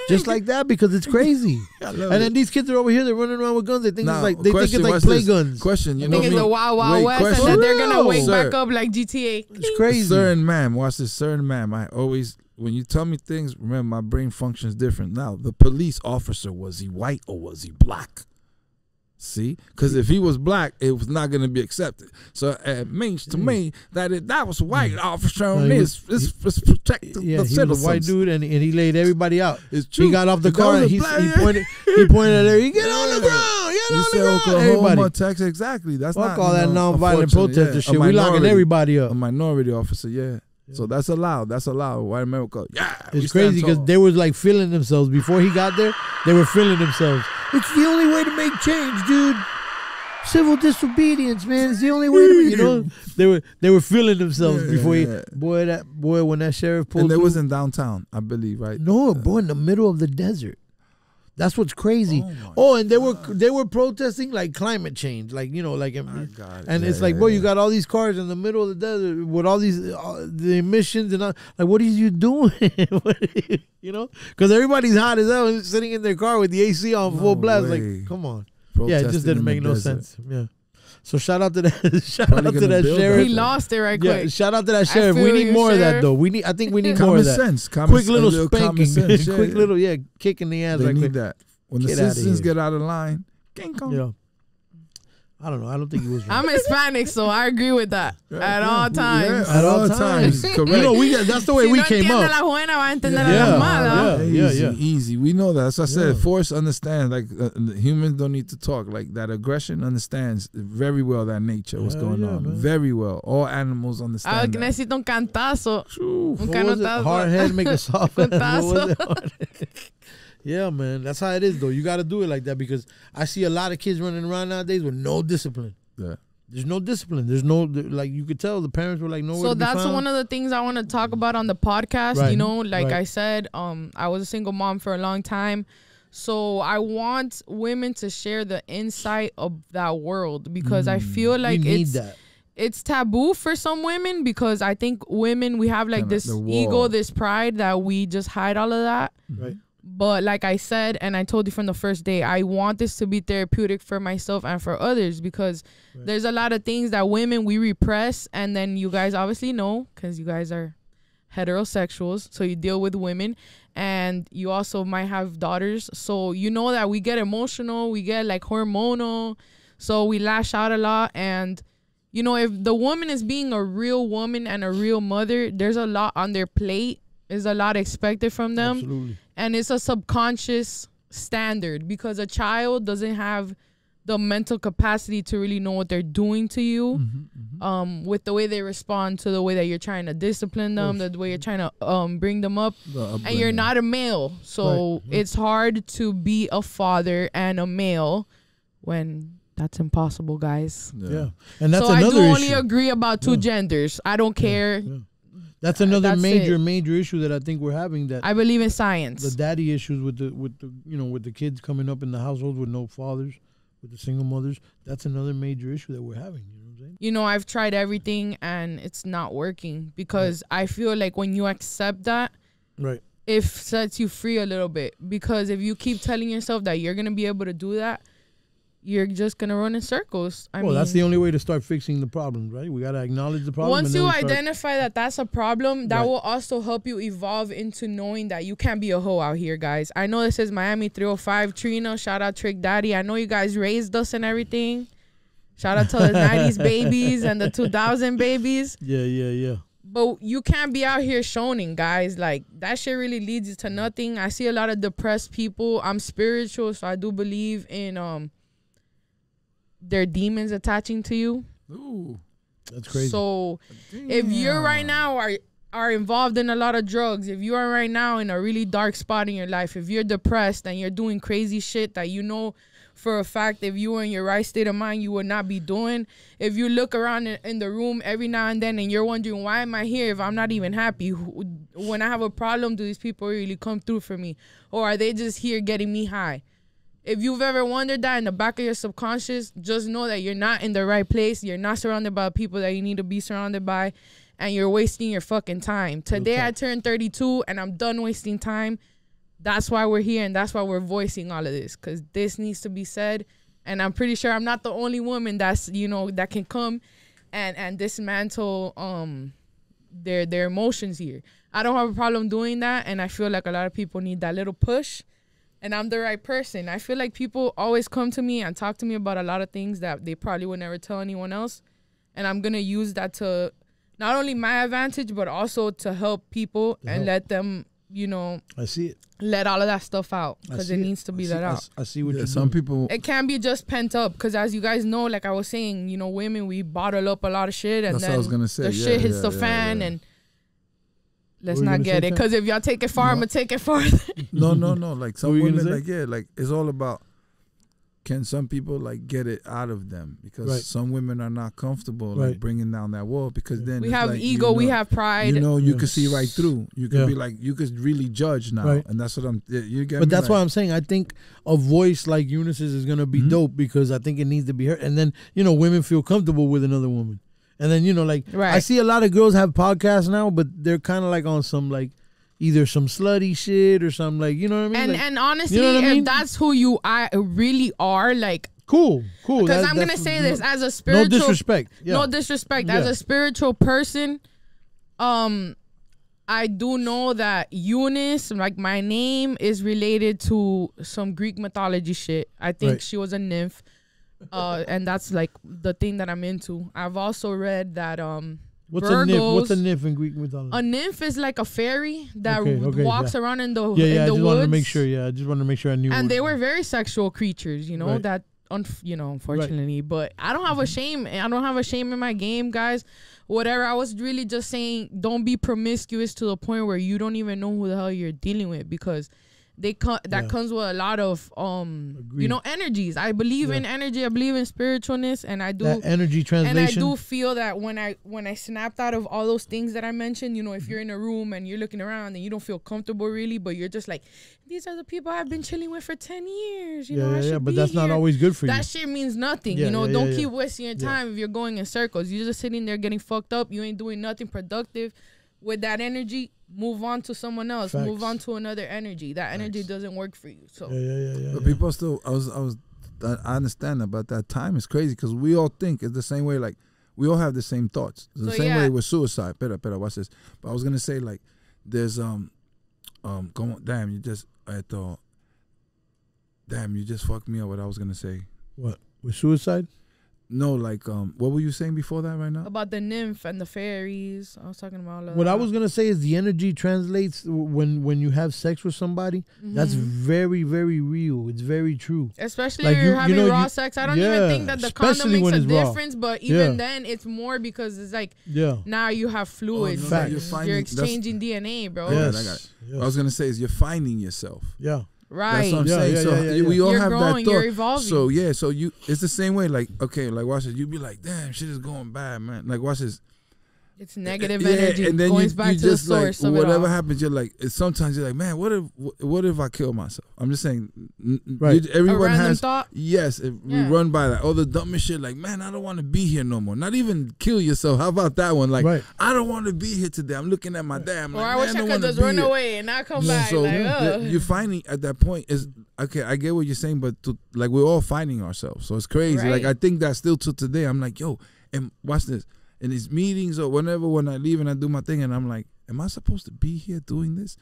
Just like that, because it's crazy. And then these kids are over here, they're running around with guns. They think it's like play guns. Question, you know me? It's the Wild Wild West, and then they're gonna wake back up like GTA. It's crazy. Sir and ma'am, watch this. Sir and ma'am, I always, when you tell me things, remember my brain functions different. Now, the police officer, was he white or was he black? See, because if he was black, it was not going to be accepted. So it means to me that that was a white officer on this protect the citizens. He was a white dude, and he laid everybody out. It's true. He got off the car and he pointed at her. Get on the ground. Get on the ground. Oklahoma, Texas, exactly. That's fuck not all that nonviolent protester shit. We locking everybody up. A minority officer, yeah. So that's allowed. That's allowed. White America, it's crazy because they were like feeling themselves before he got there. They were feeling themselves. It's the only way to make change, dude. Civil disobedience, man. It's the only way to, They were feeling themselves before he. Boy, when that sheriff pulled. And they was in downtown, I believe, right? No, boy, in the middle of the desert. That's what's crazy. And they were protesting like climate change, like and it's like, boy, you got all these cars in the middle of the desert with all these the emissions and all, like, what are you doing? Because everybody's hot as hell and sitting in their car with the AC on full blast. Like, come on, it just didn't make no sense. Yeah. So shout out to that. Shout out to that sheriff. He lost it right quick. Yeah, shout out to that sheriff. We need more of that though. I think we need more of that. Sense. Quick little spanking. Quick little kick in the ass. They need that. When the citizens get out of line, I don't know. I don't think he was right. I'm Hispanic, so I agree with that at all times. At all times, correct. That's the way we came up. Easy. We know that. As I said, force understands. Like humans don't need to talk. Like that aggression understands very well that nature, what's going on. Man. Very well. All animals understand. Necesito un cantazo. Un canotazo. Hard head make a soft head. Yeah, man. That's how it is, though. You got to do it like that because I see a lot of kids running around nowadays with no discipline. Yeah. There's no discipline. There's no, like, you could tell the parents were like, nowhere to be found. So that's one of the things I want to talk about on the podcast. Right. I said, I was a single mom for a long time. So I want women to share the insight of that world because I feel like it's taboo for some women because I think women, we have like this ego, this pride that we just hide all of that. Right. But like I said, and I told you from the first day, I want this to be therapeutic for myself and for others because there's a lot of things that women, we repress. And then you guys obviously know because you guys are heterosexuals. So you deal with women and you also might have daughters. So you know that we get emotional, we get like hormonal. So we lash out a lot. And, if the woman is being a real woman and a real mother, there's a lot on their plate. There's a lot expected from them. Absolutely. And it's a subconscious standard because a child doesn't have the mental capacity to really know what they're doing to you with the way they respond to the way that you're trying to discipline them, the way you're trying to bring them up. And you're not a male. So it's hard to be a father and a male when that's impossible, guys. Yeah. And that's so another I do issue. only agree about two genders. I don't care. Yeah. That's another major issue that I think we're having. That I believe in science. The daddy issues with the kids coming up in the households with no fathers, with the single mothers. That's another major issue that we're having. You know what I'm saying? you know, I've tried everything and it's not working because I feel like when you accept that, right, it sets you free a little bit. Because if you keep telling yourself that you're gonna be able to do that, you're just gonna run in circles. I mean, that's the only way to start fixing the problems, right? We gotta acknowledge the problem. Once you identify that that's a problem, that Right. will also help you evolve into knowing that you can't be a hoe out here, guys. I know this is Miami 305. Trina, shout out Trick Daddy. I know you guys raised us and everything. Shout out to the 90s babies and the 2000 babies. Yeah. But you can't be out here shoning, guys. Like, that shit really leads you to nothing. I see a lot of depressed people. I'm spiritual, so I do believe in their demons attaching to you. Ooh, that's crazy. So if you're right now are involved in a lot of drugs, if you are right now in a really dark spot in your life, if you're depressed and you're doing crazy shit that you know for a fact if you were in your right state of mind you would not be doing, if you look around in the room every now and then and you're wondering, why am I here if I'm not even happy? When I have a problem, do these people really come through for me, or are they just here getting me high? If you've ever wondered that in the back of your subconscious, just know that you're not in the right place. You're not surrounded by people that you need to be surrounded by, and you're wasting your fucking time. Today I turned 32 and I'm done wasting time. That's why we're here, and that's why we're voicing all of this, because this needs to be said. And I'm pretty sure I'm not the only woman that's, you know, that can come and dismantle their emotions here. I don't have a problem doing that, and I feel like a lot of people need that little push. And I'm the right person. I feel like people always come to me and talk to me about a lot of things that they probably would never tell anyone else. And I'm going to use that to not only my advantage, but also to help people and let them, you know, I see it. Let all of that stuff out, because it needs to be let out. I see what you're some doing. people. It can't be just pent up, because as you guys know, like I was saying, you know, women, we bottle up a lot of shit, and That's then what I was gonna say. the shit hits the fan, and let's not get it, because if y'all take it far, I'm gonna take it farther. No. Like some What were you women, gonna like it's all about, can some people like get it out of them, because some women are not comfortable like bringing down that wall, because then we it's have like, ego, you know, we have pride. You know, you can see right through. You can be like, you could really judge now, Right. and that's what I'm. You get But me? that's like, why I'm saying I think a voice like Eunice's is gonna be dope, because I think it needs to be heard, and then, you know, women feel comfortable with another woman, and then, you know, like I see a lot of girls have podcasts now, but they're kind of like on some like either some slutty shit or some, like, you know what I mean? And honestly, you know what I mean? if that's who you really are, like, cool. Because I'm gonna say this as a spiritual. No disrespect. Yeah. No disrespect. As a spiritual person, I do know that Eunice, like my name, is related to some Greek mythology shit. I think she was a nymph, and that's like the thing that I'm into. I've also read that What's Virgos, a nymph? What's a nymph in Greek mythology? A nymph is like a fairy that walks around in the I in the just woods. wanted to make sure. Yeah, I just wanted to make sure I knew. And they were very sexual creatures, you know, that unfortunately. But I don't have a shame. I don't have a shame in my game, guys. Whatever. I was really just saying, don't be promiscuous to the point where you don't even know who the hell you're dealing with, because that comes with a lot of you know, energies. I believe in energy. I believe in spiritualness, and I do that energy translation. And I do feel that when I snapped out of all those things that I mentioned, you know, if you're in a room and you're looking around and you don't feel comfortable really, but you're just like, these are the people I've been chilling with for 10 years. You know, I should but be that's here. not always good for you. That shit means nothing. You know, don't keep wasting your time if you're going in circles. You're just sitting there getting fucked up. You ain't doing nothing productive with that energy. Move on to someone else. Facts. Move on to another energy. That energy doesn't work for you. So But people still, I understand that, but that time is crazy, because we all think it's the same way. Like, we all have the same thoughts. It's the same way with suicide. Pera, watch this. But I was gonna say, like, there's damn, you just fucked me up. What I was gonna say. What, with suicide? No, like, what were you saying before that right now? about the nymph and the fairies. I was talking about all of What that. I was gonna say is the energy translates when you have sex with somebody. That's very, very real. It's very true. Especially Like, if you're you having know, raw sex. I don't even think that the especially condom when makes a it's raw. difference, but even then it's more because it's like now you have fluids. no, You're exchanging DNA, bro. Yes. I got it. Yes. What I was gonna say is you're finding yourself. Yeah. Right. That's what I'm saying. So we all You're have growing, that thought. you're evolving. So so it's the same way. Like, okay, like watch this. You be like, damn, shit is going bad, man. Like, watch this. It's negative energy. And then going you back to the just source like of it whatever all. happens, you're like sometimes you're like, man, what if I kill myself? I'm just saying, Right. everyone A random has thought? yes. If we Yeah. run by that, all the dumbest shit, like man, I don't want to be here no more. Not even kill yourself. How about that one? Like Right. I don't want to be here today. I'm looking at my dad. I'm Or like, I man, wish I don't could wanna just be run here. away and not come back. So Like, ugh. you're finding at that point is okay. I get what you're saying, but like we're all finding ourselves, so it's crazy. Like Right. I think that still to today. I'm like, yo, and watch this in these meetings or whenever when I leave and I do my thing, and I'm like, am I supposed to be here doing this?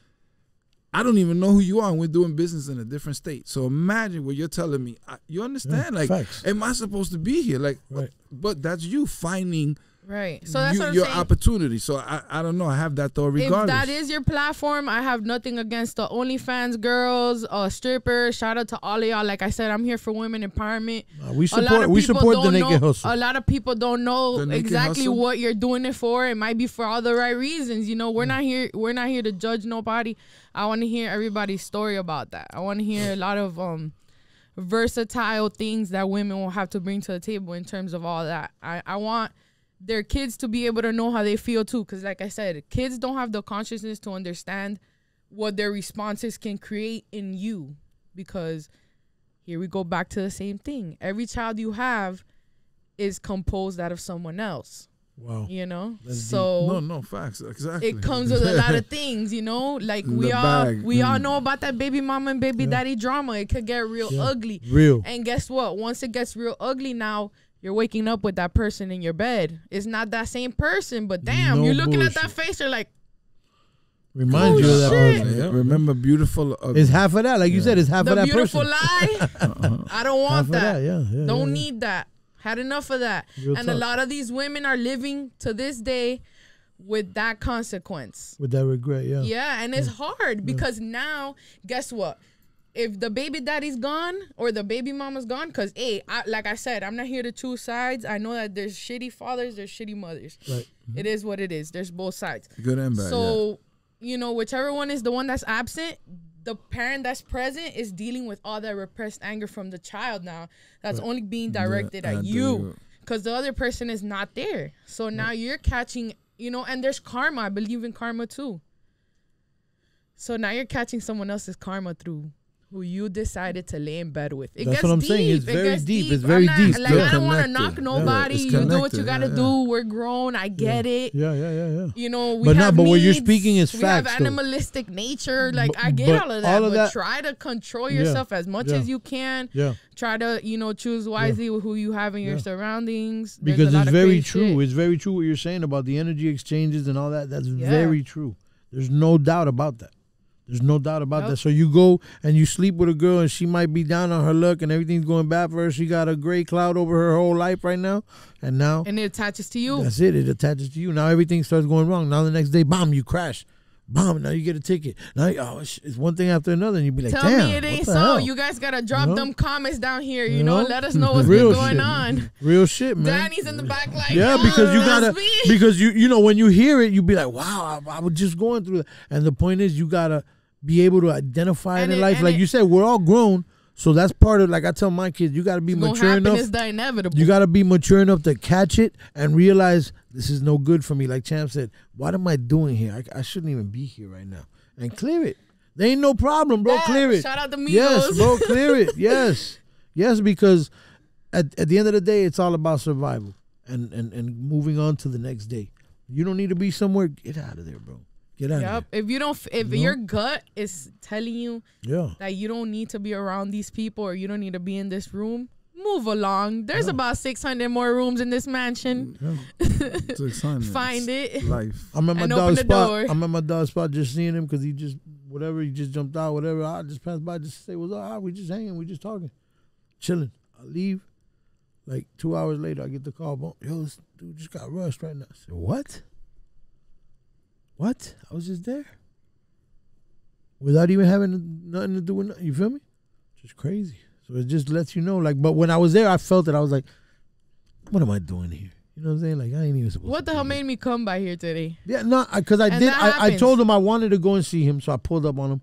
I don't even know who you are, and we're doing business in a different state. So imagine what you're telling me. You understand? Like, facts. am I supposed to be here? Like, Right. but that's you finding Right. So that's what I'm your saying. opportunity. So I don't know. I have that thought regardless. If that is your platform, I have nothing against the OnlyFans girls, strippers. Shout out to all of y'all. Like I said, I'm here for women empowerment. We A lot of support people the don't naked know- hustle. A lot of people don't know The naked exactly hustle? what you're doing it for. It might be for all the right reasons. You know, we're not here. We're not here to judge nobody. I want to hear everybody's story about that. I want to hear a lot of versatile things that women will have to bring to the table in terms of all that. I want their kids to be able to know how they feel too, because like I said, kids don't have the consciousness to understand what their responses can create in you, because here we go back to the same thing. Every child you have is composed out of someone else. Wow. You know? That's So no facts exactly. it comes with a lot of things, you know? Like The we bag. all know about that baby mama and baby daddy drama. It could get real ugly. Real. And guess what? Once it gets real ugly, now you're waking up with that person in your bed. It's not that same person, but damn, No you're looking at bullshit. that face, you're like, Reminds you of that shit. person. Yeah, remember beautiful. It's half of that. Like you said, it's half the of that beautiful person. lie. I don't Half want of that. yeah. Don't need that. Had enough of that. Real And a talk. lot of these women are living to this day with that consequence. With that regret, yeah. Yeah, and it's hard because now, guess what? If the baby daddy's gone or the baby mama's gone, because, hey, like I said, I'm not here to choose sides. I know that there's shitty fathers, there's shitty mothers. Right. It is what it is. There's both sides. Good and bad. So, you know, whichever one is the one that's absent, the parent that's present is dealing with all that repressed anger from the child now that's only being directed at you, because the other person is not there. So now you're catching, you know, and there's karma. I believe in karma too. So now you're catching someone else's karma through who you decided to lay in bed with. It That's gets what I'm deep. saying. It's It very gets deep. It's very I'm not, deep. Like, Still I don't want to connected. knock Yeah, nobody. it's You do what connected. you got to Yeah, do. We're grown. I get it. Yeah. You know, we But have what you're needs, speaking is we facts, have though. animalistic nature. Like, I get but all of that. all of But that- try to control yourself as much as you can. Yeah. Try to, you know, choose wisely with who you have in your surroundings. There's Because a lot it's of very crazy true. shit. It's very true what you're saying about the energy exchanges and all that. That's Yeah. very true. There's no doubt about that. There's no doubt about Yep. that. So you go and you sleep with a girl and she might be down on her luck and everything's going bad for her. She got a gray cloud over her whole life right now. And now And it attaches to you. that's it. It attaches to you. Now everything starts going wrong. Now the next day, bomb, you crash. Bomb, now you get a ticket. Now, it's one thing after another. And you be like, Tell damn, me it ain't what the so. hell? You guys got to drop You know? them comments down here. You You know, know? let us know what's Real been going shit. on. Real shit, man. Danny's in the back like, Yeah, "Oh, because you that's gotta, me." because you know when you hear it, you be like, wow, I was just going through that. And the point is, you gotta be able to identify And it in it- life. and Like it- you said, we're all grown, so that's part of. Like I tell my kids, you gotta be It's gonna mature happen. enough. It's the inevitable. You gotta be mature enough to catch it and realize this is no good for me. Like Champ said, what am I doing here? I shouldn't even be here right now. And clear it. There ain't no problem, bro. Yeah, Clear it. shout out to Migos. Yes, bro. Clear it. Yes, yes. Because at the end of the day, it's all about survival and moving on to the next day. You don't need to be somewhere. Get out of there, bro. Get out Yep. of If you don't, if You know? your gut is telling you there. Yeah. that you don't need to be around these people or you don't need to be in this room, move along. There's about 600 more rooms in this mansion. It's exciting. Find it. Life. I'm at my And open dog's the spot. door. I'm at my dog's spot just seeing him because he just jumped out, whatever. I just passed by just to say what's up. We just hanging, we just talking, chilling. I leave. Like 2 hours later, I get the call. Boom, yo, this dude just got rushed right now. I said, what? What? I was just there. Without even having nothing to do with nothing. You feel me? Just crazy. So it just lets you know. Like, but when I was there, I felt it. I was like, what am I doing here? You know what I'm saying? Like, I ain't even supposed What to the be hell here. made me come by here today? Yeah, no, because I And did. that I happens. told him I wanted to go and see him, so I pulled up on him.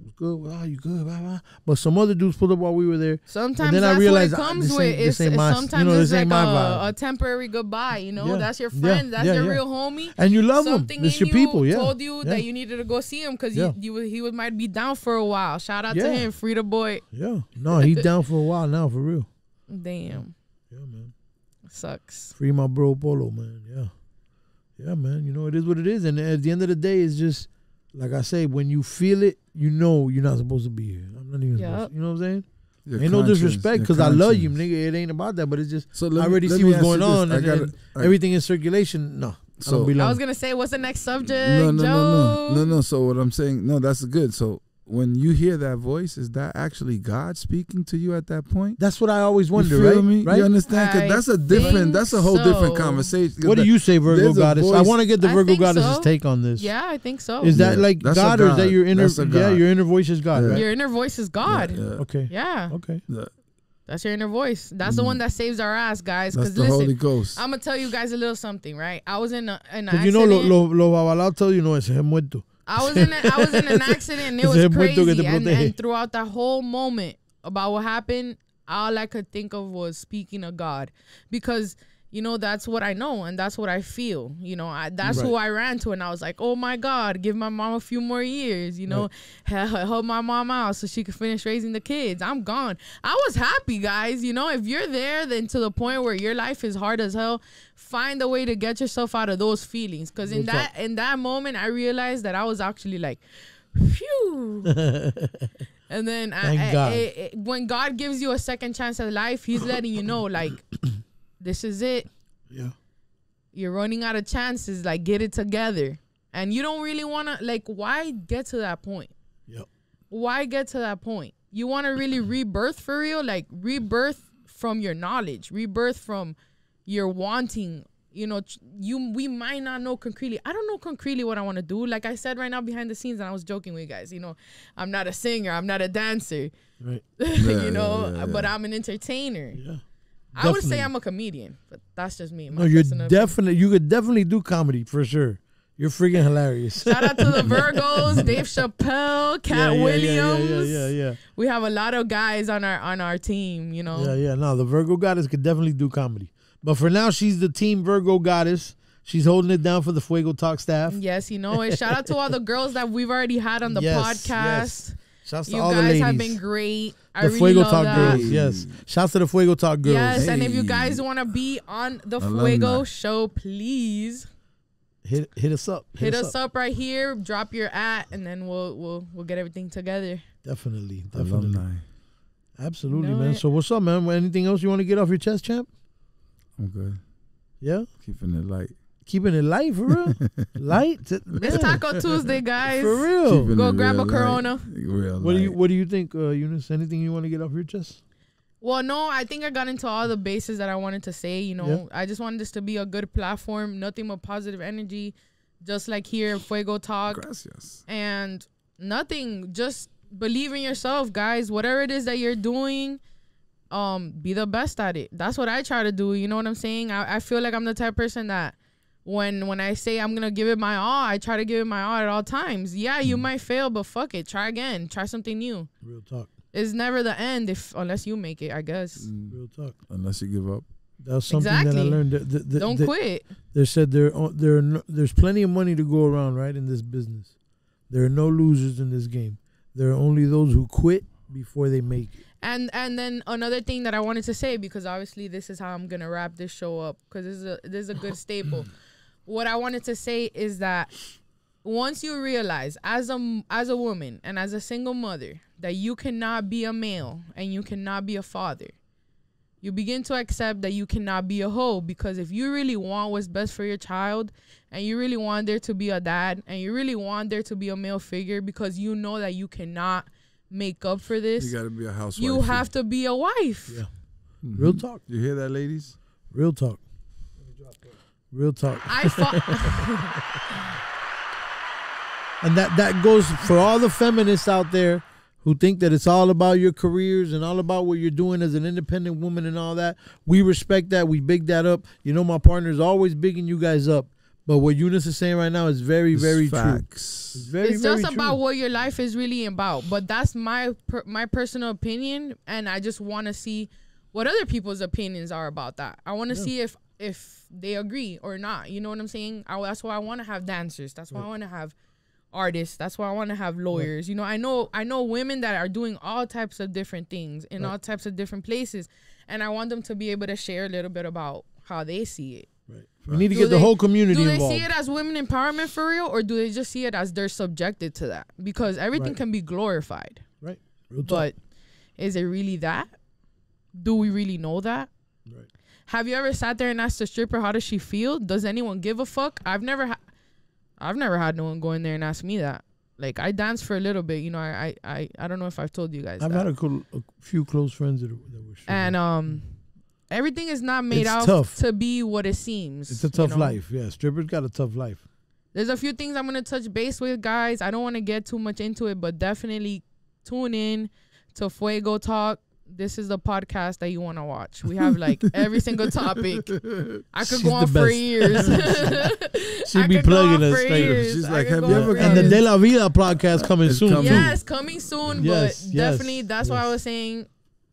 What's good? Well, you good? Blah, blah. But some other dudes pulled up while we were there. Sometimes and then that's I realized, what it comes this with. ain't- this ain't my- Sometimes you know, it's this ain't like my vibe. a temporary goodbye. You know, Yeah. that's your Yeah. friend. That's Yeah, your yeah. real homie. And you love them. Something It's in your you people. Yeah. told you Yeah. that you needed to go see him because Yeah. he might be down for a while. Shout out Yeah. to him, Free the boy. Yeah. No, he's down for a while now, for real. Damn, Yeah, man. sucks. Free my bro Polo, man. Yeah. Yeah, man. You know, it is what it is. And at the end of the day, it's just, like I say, when you feel it, you know you're not supposed to be here. I'm not even supposed to. You know what I'm saying? Your Ain't no conscience, disrespect your because I love you, conscience. nigga. It ain't about that, but it's just, So I let me- already let see me what's ask going you this. on. I And, gotta- and I- everything in circulation, no. I So- don't belong. I was gonna say, what's the next subject? No. So what I'm saying, no, that's good. So when you hear that voice, is that actually God speaking to you at that point? That's what I always wonder, you feel right? me? Right? You understand? Because I that's a different, think that's a whole different so. conversation. 'Cause What do you say, Virgo there's a goddess? I voice- want to get the I Virgo think goddess's so. take on this. Yeah, I think so. Is that Yeah, like that's a God, or is that God. your inner? That's a Yeah, God. your inner voice is God, Yeah. right? Your inner voice is God. Yeah. Okay. Yeah, Okay. Yeah. that's your inner voice. That's the one that saves our ass, guys. That's Because the listen, Holy Ghost. I'm gonna tell you guys a little something, right? I was in an Because accident. you know, lo babalados tell you, no, ese es muerto. I was in an accident and it Ese was muerto que te crazy. And protege. throughout that whole moment about what happened, all I could think of was speaking of God, because you know that's what I know and that's what I feel. You know, that's who I ran to, and I was like, oh my God, give my mom a few more years. You know, help my mom out so she could finish raising the kids. I'm gone. I was happy, guys. You know, if you're there, then to the point where your life is hard as hell, find a way to get yourself out of those feelings. Because in that moment, I realized that I was actually like, phew. And then when God gives you a second chance at life, He's letting you know, like, this is it. Yeah. You're running out of chances. Like, get it together. And you don't really want to, like, why get to that point? Yep. Why get to that point? You want to really rebirth for real? Like, rebirth from your knowledge. Rebirth from your wanting. You know, we might not know concretely. I don't know concretely what I want to do. Like I said right now behind the scenes, and I was joking with you guys, you know, I'm not a singer. I'm not a dancer. Right. You know, but I'm an entertainer. Yeah. I would say I'm a comedian, but that's just me. No, you're definitely, you could definitely do comedy for sure. You're freaking hilarious. Shout out to the Virgos, Dave Chappelle, Cat Williams. Yeah. We have a lot of guys on our team, you know. Yeah. No, the Virgo goddess could definitely do comedy. But for now, she's the team Virgo goddess. She's holding it down for the Fuego Talk staff. Yes, you know it. Shout out to all the girls that we've already had on the podcast. Yes. Shouts to You all the ladies. guys have been great. I The really Fuego love Talk that. girls. Yes. Shouts to the Fuego Talk girls. Yes, and if you Hey. guys want to be on the Alumni. Fuego show, please Hit us up. hit us up right here. Drop your and then we'll get everything together. Definitely. Alumni. Absolutely, Know man. it. So what's up, man? Anything else you want to get off your chest, champ? I'm good. Yeah? Keeping it light. Keeping it light, for real? Light? It's Man, Taco Tuesday, guys. for real. Keeping Go it grab real a Corona. light. Real What light. do you think, Eunice? Anything you want to get off your chest? Well, no, I think I got into all the bases that I wanted to say. You know, I just wanted this to be a good platform, nothing but positive energy, just like here, Fuego Talk. Gracias. And nothing, just believe in yourself, guys. Whatever it is that you're doing, be the best at it. That's what I try to do. You know what I'm saying? I feel like I'm the type of person that when I say I'm gonna give it my all, I try to give it my all at all times. Yeah, you might fail, but fuck it, try again, try something new. Real talk. It's never the end unless you make it, I guess. Real talk. Unless you give up. That's something that I Exactly. learned. Don't quit. They said there's plenty of money to go around, right, in this business. There are no losers in this game. There are only those who quit before they make it. And then another thing that I wanted to say, because obviously this is how I'm gonna wrap this show up, because this is a good staple. What I wanted to say is that once you realize as a woman and as a single mother that you cannot be a male and you cannot be a father, you begin to accept that you cannot be a hoe, because if you really want what's best for your child and you really want there to be a dad and you really want there to be a male figure, because you know that you cannot make up for this, You got to be a housewife. you have to be a wife. Yeah. Real talk. You hear that, ladies? Real talk. Real talk. I fought. And that goes for all the feminists out there who think that it's all about your careers and all about what you're doing as an independent woman and all that. We respect that. We big that up. You know, my partner's always bigging you guys up. But what Eunice is saying right now is very, very facts. true. It's very, it's very just true. about what your life is really about. But that's my personal opinion, and I just want to see what other people's opinions are about that. I want to see if they agree or not. You know what I'm saying? That's why I want to have dancers. That's why I want to have artists. That's why I want to have lawyers. You know, I know women that are doing all types of different things in all types of different places, and I want them to be able to share a little bit about how they see it. Right. We need to get the whole community involved. Do they see it as women empowerment for real, or do they just see it as they're subjected to that? Because everything can be glorified. Right. Real talk. But is it really that? Do we really know that? Right. Have you ever sat there and asked a stripper, how does she feel? Does anyone give a fuck? I've never had no one go in there and ask me that. Like, I danced for a little bit. You know, I don't know if I've told you guys I've that. had a few close friends that were strippers. And everything is not made out to be what it seems. It's a tough life. Yeah, strippers got a tough life. There's a few things I'm going to touch base with, guys. I don't want to get too much into it, but definitely tune in to Fuego Talk. This is the podcast that you want to watch. We have like every single topic. I could go on for years. She'd be plugging us. She's like, have you ever? And the De La Vida podcast coming soon. Yes, coming soon. Yes, but definitely, that's why I was saying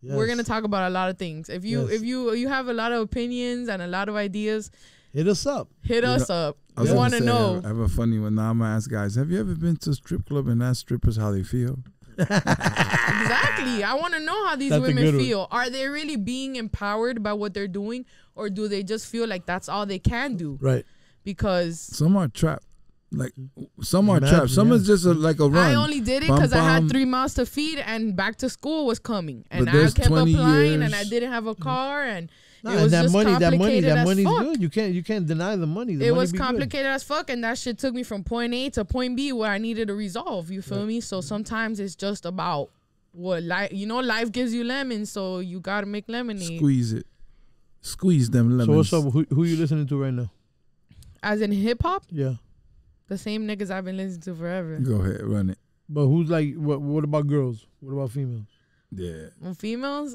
we're gonna talk about a lot of things. If you have a lot of opinions and a lot of ideas, hit us up. Hit us up. I We want to know. I have a funny one. Now I'm gonna ask guys: have you ever been to a strip club and asked strippers how they feel? Exactly. I want to know how these women feel. Are they really being empowered by what they're doing, or do they just feel like that's all they can do? Right. Because some are trapped. Like some are trapped. Some is just like a run. I only did it because I had 3 mouths to feed and back to school was coming, and I kept applying, and I didn't have a car, and it was just complicated as money's fuck. Good. You can't deny the money. It was complicated as fuck, and that shit took me from point A to point B where I needed to resolve. You feel me? So sometimes it's just about what life. You know, life gives you lemons, so you gotta make lemonade. Squeeze it. Squeeze them lemons. So what's up? Who you listening to right now? As in hip hop? Yeah. The same niggas I've been listening to forever. Go ahead, run it. But who's like? What about girls? What about females? Yeah. Well, females,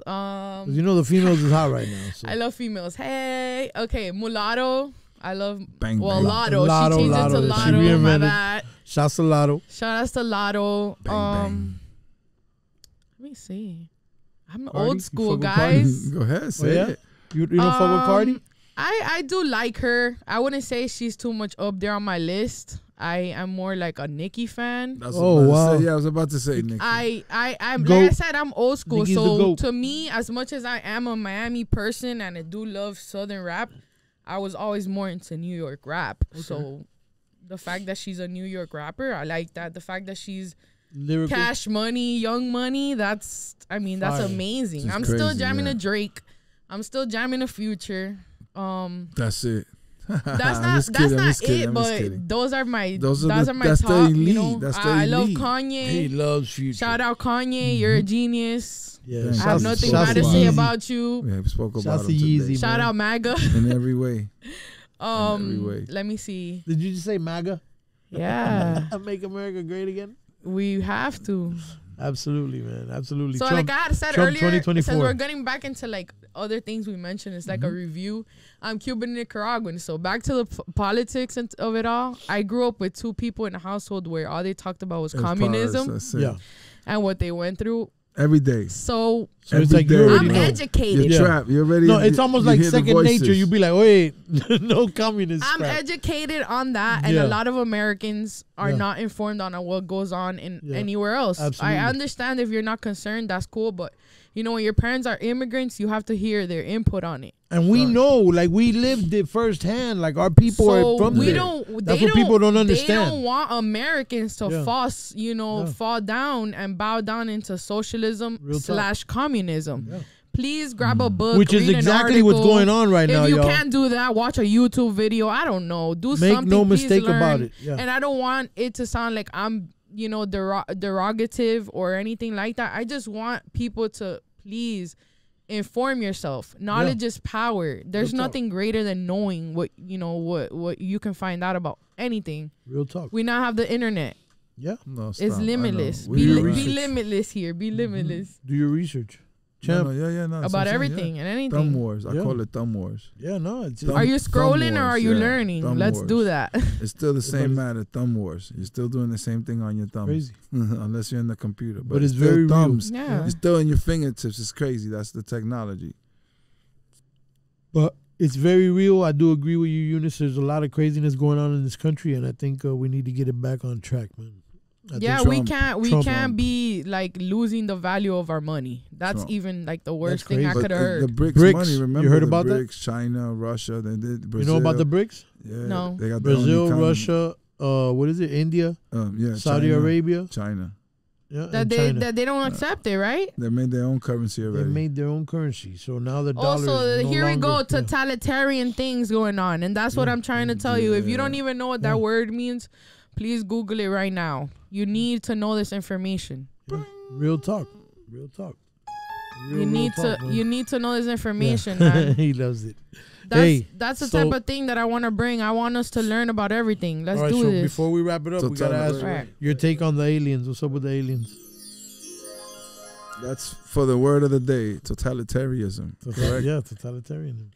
you know the females is hot right now. So. I love females. Hey, okay, Mulatto. I love Lotto. Lotto. She changed it to Lotto. My bad. Shouts to Lotto. Shout outs to Lotto. Bang. Let me see. I'm Cardi? old school, guys. Go ahead, say it. You don't fuck with Cardi? I do like her. I wouldn't say she's too much up there on my list. I am more like a Nicki fan. That's wow. Yeah, I was about to say Nicki. I'm like I said, I'm old school. Nicki's so to me, as much as I am a Miami person and I do love Southern rap, I was always more into New York rap. Okay. So the fact that she's a New York rapper, I like that. The fact that she's lyrical. Cash Money, Young Money, that's amazing. I'm still jamming a Drake. I'm still jamming a Future. That's it. That's not it, but those are my top. You know, I love Kanye. He loves Future. Shout out Kanye, you're a genius. Yeah, I have nothing bad to say about you. Yeah, we spoke about him today. Shout out MAGA. In every way. Let me see. Did you just say MAGA? Yeah. Make America great again. We have to. Absolutely, man. Absolutely. So Trump, like I had said Trump earlier, since we're getting back into like other things we mentioned, it's like a review. I'm Cuban Nicaraguan. So back to the politics of it all. I grew up with 2 people in a household where all they talked about was communism. And what they went through. Every day. So it's like you already know. Educated. You're trapped. You're ready. No, it's almost like second nature. You'd be like, wait, no communist. I'm educated on that, and a lot of Americans are not informed on what goes on in anywhere else. Absolutely. I understand if you're not concerned, that's cool, but you know, when your parents are immigrants, you have to hear their input on it. And we know, like, we lived it firsthand. Like, our people are from there. That's what people don't understand. They don't want Americans to fall down and bow down into socialism / communism. Yeah. Please grab a book, which is exactly what's going on right now, If you can't do that, watch a YouTube video. I don't know. Make no mistake about it. Yeah. And I don't want it to sound like I'm, derogative or anything like that. I just want people to please inform yourself. Knowledge is power. There's nothing greater than knowing what you can find out about anything. Real talk. We now have the internet. Yeah. No, it's limitless. Be limitless here. Be limitless. Do your research. champ. No, about everything and anything. Thumb wars. I Yeah. call it thumb wars. Yeah, no. It's Thumb- Are you scrolling thumb or are wars, you yeah. learning? Thumb Let's wars. do that. It's still the same But matter. Thumb wars. You're still doing the same thing on your thumbs. crazy. Unless you're in the computer. But it's still very real. thumbs. Yeah. It's still in your fingertips. It's crazy. That's the technology. But it's very real. I do agree with you, Eunice. There's a lot of craziness going on in this country, and I think we need to get it back on track, man. I Yeah, think we Trump- can't be like losing the value of our money. That's Trump. even like the worst That's thing I crazy. could have the heard. BRICS, BRICS. money, You remember heard the about that? BRICS, China, Russia, they did Brazil. You know about the BRICS? Yeah, No. they got the Brazil, only economy. Russia, what is it? India, Yeah, Saudi China, Arabia, China. yeah, That and they China. that they don't accept it, right? They made their own currency They already. made their own currency, so now the dollar. Also, is no here we go, longer- yeah. totalitarian things going on, and that's what I'm trying to tell you. If you don't even know what that word means, please Google it right now. You need to know this information. Yeah. Real talk, real talk. Real, You need real talk, to man. you need to know this information, Yeah. man. He loves it. That's Hey, that's the so- type of thing that I want to bring. I want us to learn about everything. Let's All right, do so this. before we wrap it up, we gotta ask Right. your take on the aliens. What's up with the aliens? That's for the word of the day, totalitarianism. Correct? Yeah, totalitarian.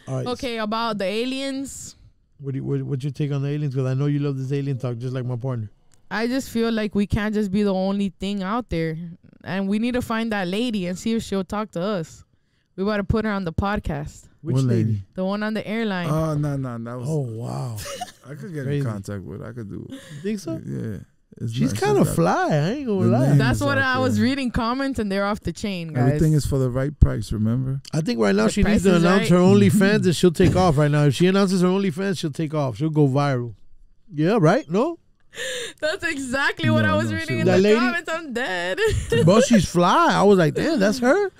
All right. Okay, about the aliens. What's your take on the aliens? Because I know you love this alien talk, just like my partner. I just feel like we can't just be the only thing out there. And we need to find that lady and see if she'll talk to us. We got to put her on the podcast. Which What lady? lady? The one on the airline. Oh, no. That was. Oh wow, I could get crazy. in contact with her. I could do it. you think so? Yeah. It's She's nice. kind of It's fly. I ain't gonna the lie. name. That's is what out I was there. reading comments and they're off the chain, guys. Everything is for the right price, remember? I think right now The she needs to price is announce right. her OnlyFans and she'll take off right now. If she announces her OnlyFans, she'll take off. She'll go viral. Yeah, right? No? That's exactly what No, I was no, reading she in That the lady- comments. I'm dead. But she's fly. I was like, damn, that's her?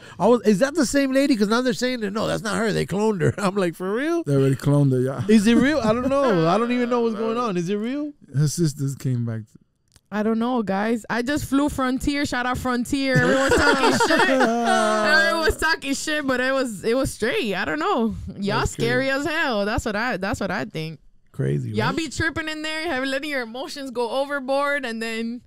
Is that the same lady? Because now they're saying that, no, that's not her. They cloned her. I'm like, for real? They already cloned her, yeah. Is it real? I don't know. I don't even know what's going on. Is it real? Her sisters came back. I don't know, guys. I just flew Frontier. Shout out Frontier. Everyone's talking shit. Everyone's talking shit, but it was straight. I don't know. Y'all That's scary as hell. That's what I think. Crazy. Y'all Right? be tripping in there, letting your emotions go overboard, and then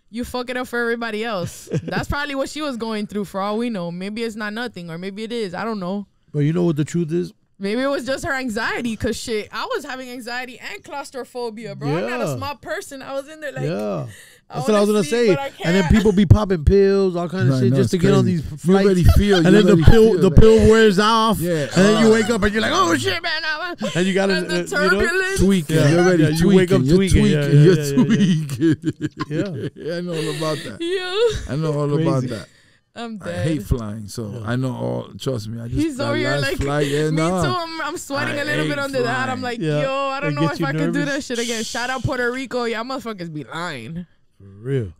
you fuck it up for everybody else. That's probably what she was going through, for all we know. Maybe it's not nothing, or maybe it is. I don't know. But you know what the truth is? Maybe it was just her anxiety, because shit, I was having anxiety and claustrophobia, bro. I'm not Yeah. a small person. I was in there like, Yeah. I That's what I was wanna gonna sleep, say. but I And then can't. people be popping pills, all kind of Right, shit, no, just to it's get on crazy. these You flights. already feel. And you then the already pill, feel the that. pill wears off. Yeah. And then you wake up and you're like, oh shit, man. And you gotta, And the you know? turbulence. Tweaking. Yeah. You're already Yeah, tweaking. you wake up You're tweaking. tweaking. Yeah, yeah, You're yeah, tweaking. Yeah. I know all about that. Yeah, I know all Crazy. about that. I'm I dead. hate flying, so I know all. Trust me. I just He's that over here last like, flight, yeah, me nah. too. I'm sweating I a little bit hate under that. I'm flying. like, Yeah. yo, I don't It know gets if you I could do nervous. that shit again. Shout out Puerto Rico. Y'all motherfuckers be lying. For real.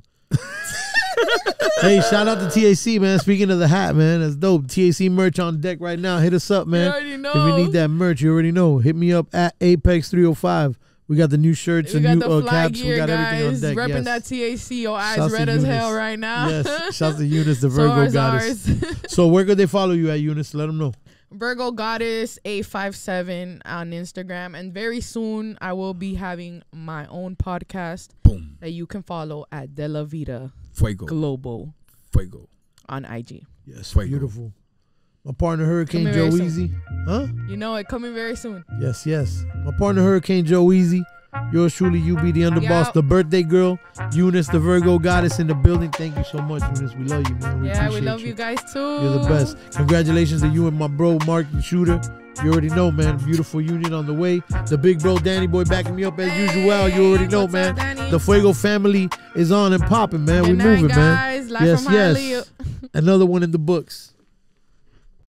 Hey, shout out to TAC, man. Speaking of the hat, man, that's dope. TAC merch on deck right now. Hit us up, man. You already know. If you need that merch, you already know. Hit me up at Apex 305. We got the new shirts We and got new the fly caps. gear, We got everything on guys. deck. Repping Yes. that TAC. Your eyes Shouts to red as Eunice. hell right now. Yes. Shout out to Eunice, the So Virgo ours, goddess. ours. So where could they follow you at, Eunice? Let them know. Virgo Goddess 857 on Instagram, and very soon I will be having my own podcast Boom. that you can follow at De La Vida Fuego. Global Fuego. on IG. Yes, Fuego. beautiful. My partner Hurricane Coming Joe very soon. Easy. Huh? You know it coming very soon. Yes, yes. My partner Hurricane Joe Easy. Yours truly, you be the underboss, Yeah. the birthday girl, Eunice, the Virgo goddess in the building. Thank you so much, Eunice. We love you, man. We appreciate love you guys too. You're the best. Congratulations to you and my bro, Mark and Shooter. You already know, man. Beautiful union on the way. The big bro, Danny Boy, backing me up as usual. You already know, what's man. up, Danny? The Fuego family is on and popping, man. Good We night, moving, man. guys. Live Yes, from yes. Hialeah. Another one in the books.